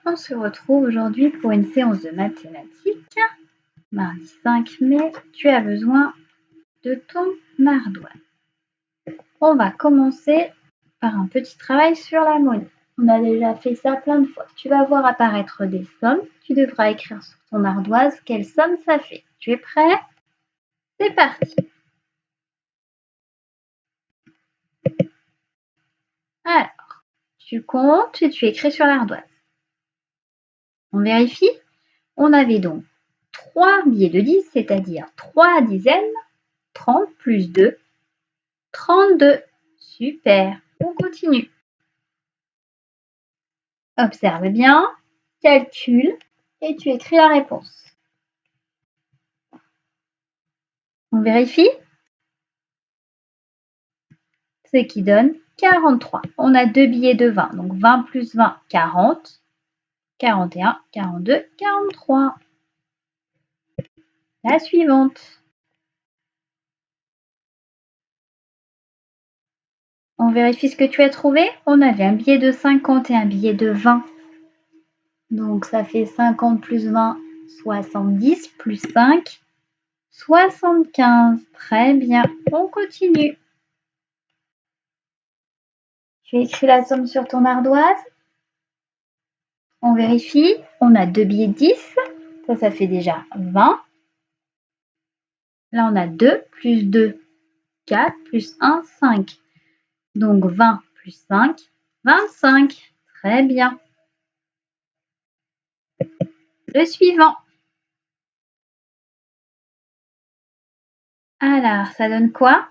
On se retrouve aujourd'hui pour une séance de mathématiques. Mardi 5 mai, tu as besoin de ton ardoise. On va commencer par un petit travail sur la monnaie. On a déjà fait ça plein de fois. Tu vas voir apparaître des sommes. Tu devras écrire sur ton ardoise quelle somme ça fait. Tu es prêt? C'est parti! Alors, tu comptes et tu écris sur l'ardoise. On vérifie? On avait donc 3 billets de 10, c'est-à-dire 3 dizaines, 30 plus 2, 32. Super, on continue. Observe bien, calcule et tu écris la réponse. On vérifie? Ce qui donne 43. On a 2 billets de 20, donc 20 plus 20, 40, 41, 42, 43. La suivante. On vérifie ce que tu as trouvé. On avait un billet de 50 et un billet de 20. Donc ça fait 50 plus 20, 70 plus 5, 75. Très bien, on continue. Tu écris la somme sur ton ardoise. On vérifie. On a 2 billets de 10. Ça fait déjà 20. Là, on a 2 plus 2, 4 plus 1, 5. Donc 20 plus 5, 25. Très bien. Le suivant. Alors, ça donne quoi?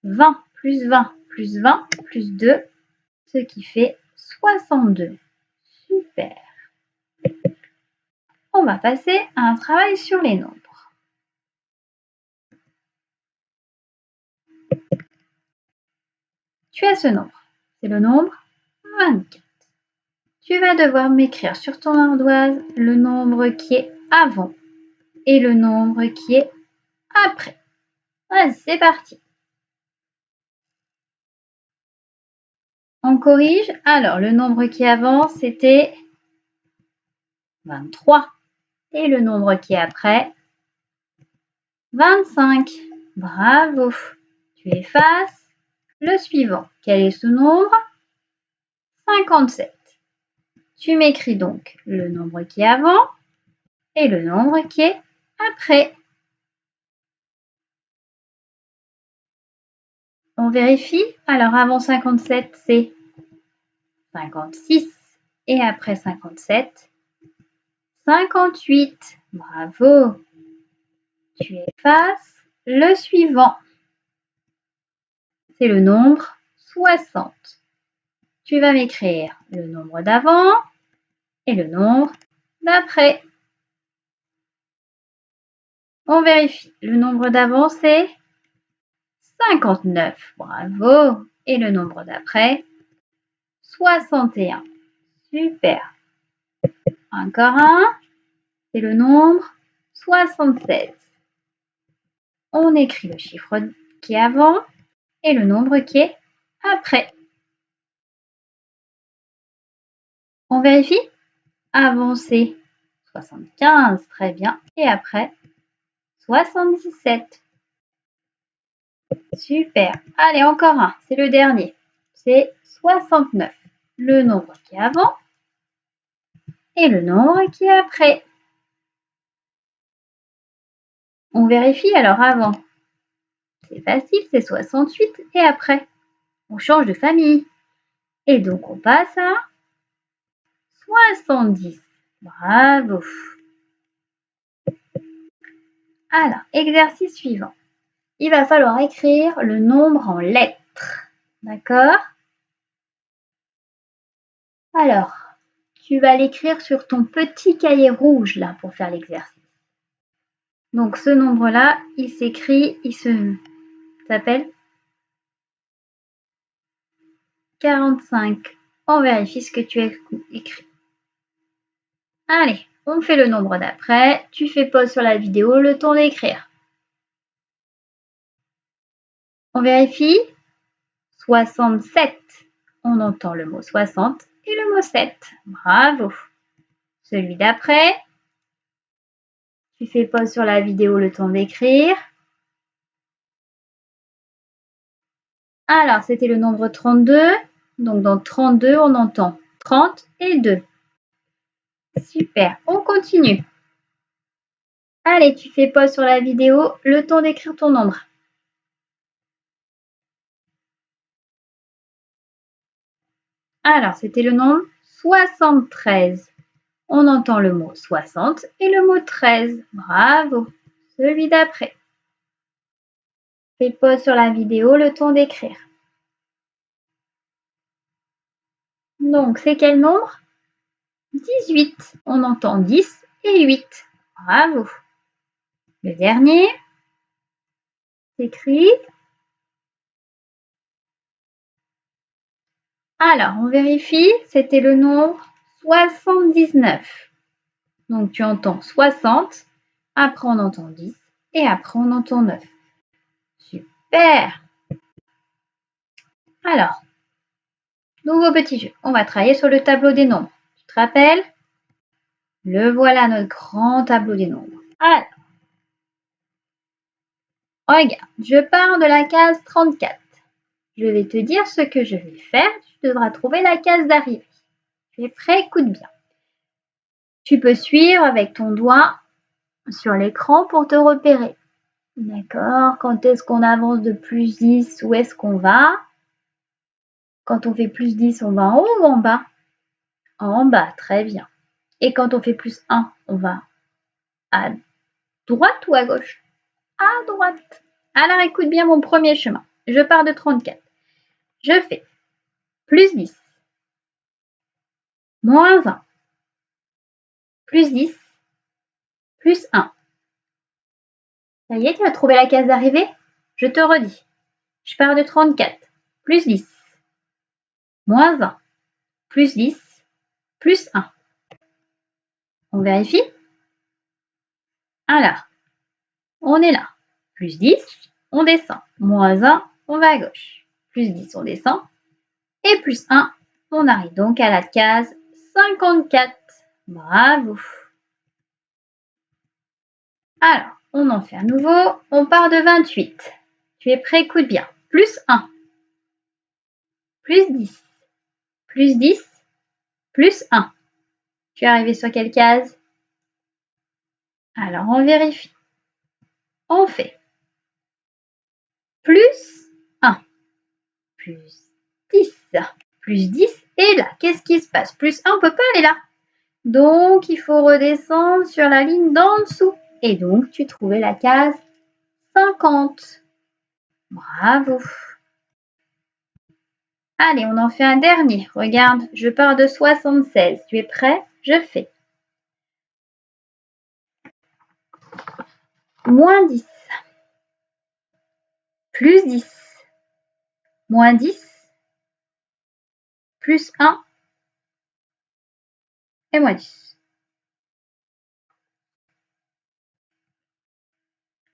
20 plus 20 plus 20 plus 2, ce qui fait 62. Super. On va passer à un travail sur les nombres. Tu as ce nombre. C'est le nombre 24. Tu vas devoir m'écrire sur ton ardoise le nombre qui est avant et le nombre qui est après. Vas-y, c'est parti. On corrige. Alors, le nombre qui est avant, c'était 23. Et le nombre qui est après, 25. Bravo. Tu effaces. Le suivant. Quel est ce nombre? 57. Tu m'écris donc le nombre qui est avant et le nombre qui est après. On vérifie. Alors, avant 57, c'est 56. Et après 57, 58. Bravo. Tu effaces. Le suivant. C'est le nombre 60. Tu vas m'écrire le nombre d'avant et le nombre d'après. On vérifie. Le nombre d'avant, c'est 59. Bravo. Et le nombre d'après, 61. Super. Encore un. C'est le nombre 76. On écrit le chiffre qui est avant et le nombre qui est après. On vérifie. Avant, c'est 75. Très bien. Et après, 77. Super. Allez, encore un. C'est le dernier. C'est 69. Le nombre qui est avant et le nombre qui est après. On vérifie alors avant. C'est facile, c'est 68. Et après, on change de famille. Et donc, on passe à 70. Bravo. Alors, exercice suivant. Il va falloir écrire le nombre en lettres. D'accord? Alors, tu vas l'écrire sur ton petit cahier rouge là pour faire l'exercice. Donc ce nombre-là, il s'appelle 45. On vérifie ce que tu as écrit. Allez, on fait le nombre d'après. Tu fais pause sur la vidéo, le temps d'écrire. On vérifie. 67. On entend le mot 60 et le mot 7. Bravo. Celui d'après. Tu fais pause sur la vidéo le temps d'écrire. Alors, c'était le nombre 32. Donc, dans 32, on entend 30 et 2. Super, on continue. Allez, tu fais pause sur la vidéo, le temps d'écrire ton nombre. Alors, c'était le nombre 73. On entend le mot 60 et le mot 13. Bravo. Celui d'après. Fais pause sur la vidéo, le temps d'écrire. Donc, c'est quel nombre? 18. On entend 10 et 8. Bravo. Le dernier. S'écrit. Alors, on vérifie. C'était le nombre 79. Donc, tu entends 60. Après, on entend 10. Et après, on entend 9. Super. Alors, nouveau petit jeu. On va travailler sur le tableau des nombres. Tu te rappelles? Le voilà, notre grand tableau des nombres. Alors, regarde, je pars de la case 34. Je vais te dire ce que je vais faire. Tu devras trouver la case d'arrivée. Tu es prêt? Écoute bien. Tu peux suivre avec ton doigt sur l'écran pour te repérer. D'accord? Quand est-ce qu'on avance de plus 10? Où est-ce qu'on va? Quand on fait plus 10, on va en haut ou en bas? En bas, très bien. Et quand on fait plus 1, on va à droite ou à gauche? À droite. Alors écoute bien mon premier chemin. Je pars de 34. Je fais plus 10, moins 1, plus 10, plus 1. Ça y est, tu as trouvé la case d'arrivée? Je te redis. Je pars de 34, plus 10, moins 1, plus 10, plus 1. On vérifie? Alors, on est là. Plus 10, on descend. Moins 1, on va à gauche. Plus 10, on descend. Et plus 1, on arrive donc à la case 54. Bravo! Alors, on en fait un nouveau. On part de 28. Tu es prêt? Écoute bien. Plus 1. Plus 10. Plus 10. Plus 1. Tu es arrivé sur quelle case? Alors, on vérifie. On fait plus 1. Plus 10. Plus 10. Et là, qu'est-ce qui se passe? Plus 1, on ne peut pas aller là. Donc, il faut redescendre sur la ligne d'en dessous. Et donc, tu trouvais la case 50. Bravo. Allez, on en fait un dernier. Regarde, je pars de 76. Tu es prêt? Je fais moins 10, plus 10, moins 10, plus 1 et moins 10.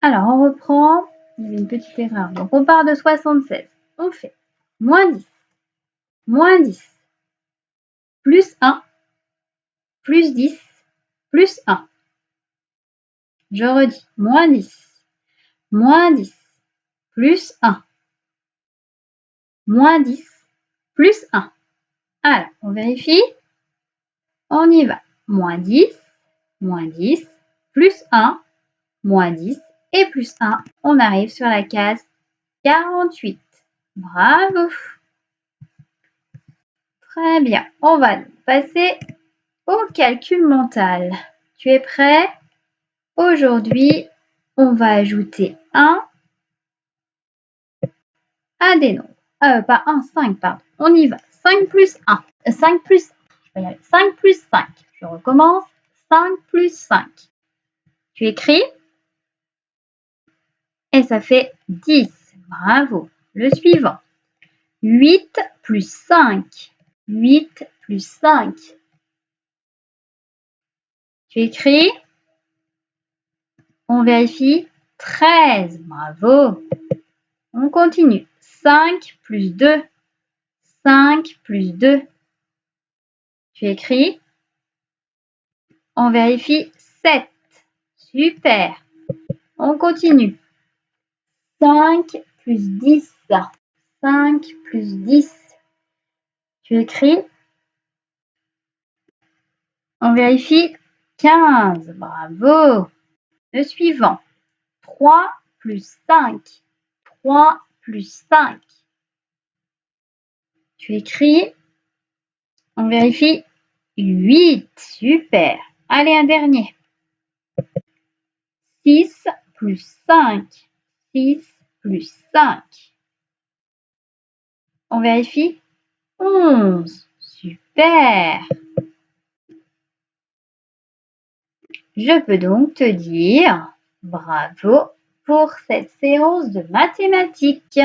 Alors, on reprend. Il y avait une petite erreur. Donc, on part de 76. On fait moins 10, moins 10, plus 1, plus 10, plus 1. Je redis, moins 10, moins 10, plus 1, moins 10, plus 1. Alors, on vérifie. On y va. Moins 10, plus 1, moins 10 et plus 1. On arrive sur la case 48. Bravo! Très bien. On va passer au calcul mental. Tu es prêt? Aujourd'hui, on va ajouter 1 à des nombres. Pas 1, 5, pardon. On y va. 5 plus 1. 5 plus 5 plus 5. Je recommence. 5 plus 5. Tu écris et ça fait 10. Bravo. Le suivant. 8 plus 5. 8 plus 5. Tu écris. On vérifie. 13. Bravo. On continue. 5 plus 2. 5 plus 2. Tu écris. On vérifie 7. Super. On continue. 5 plus 10. 5 plus 10. Tu écris. On vérifie 15. Bravo. Le suivant. 3 plus 5. 3 plus 5. Tu écris. On vérifie 8. Super. Allez, un dernier. 6 plus 5. 6 plus 5. On vérifie 11. Super. Je peux donc te dire bravo pour cette séance de mathématiques.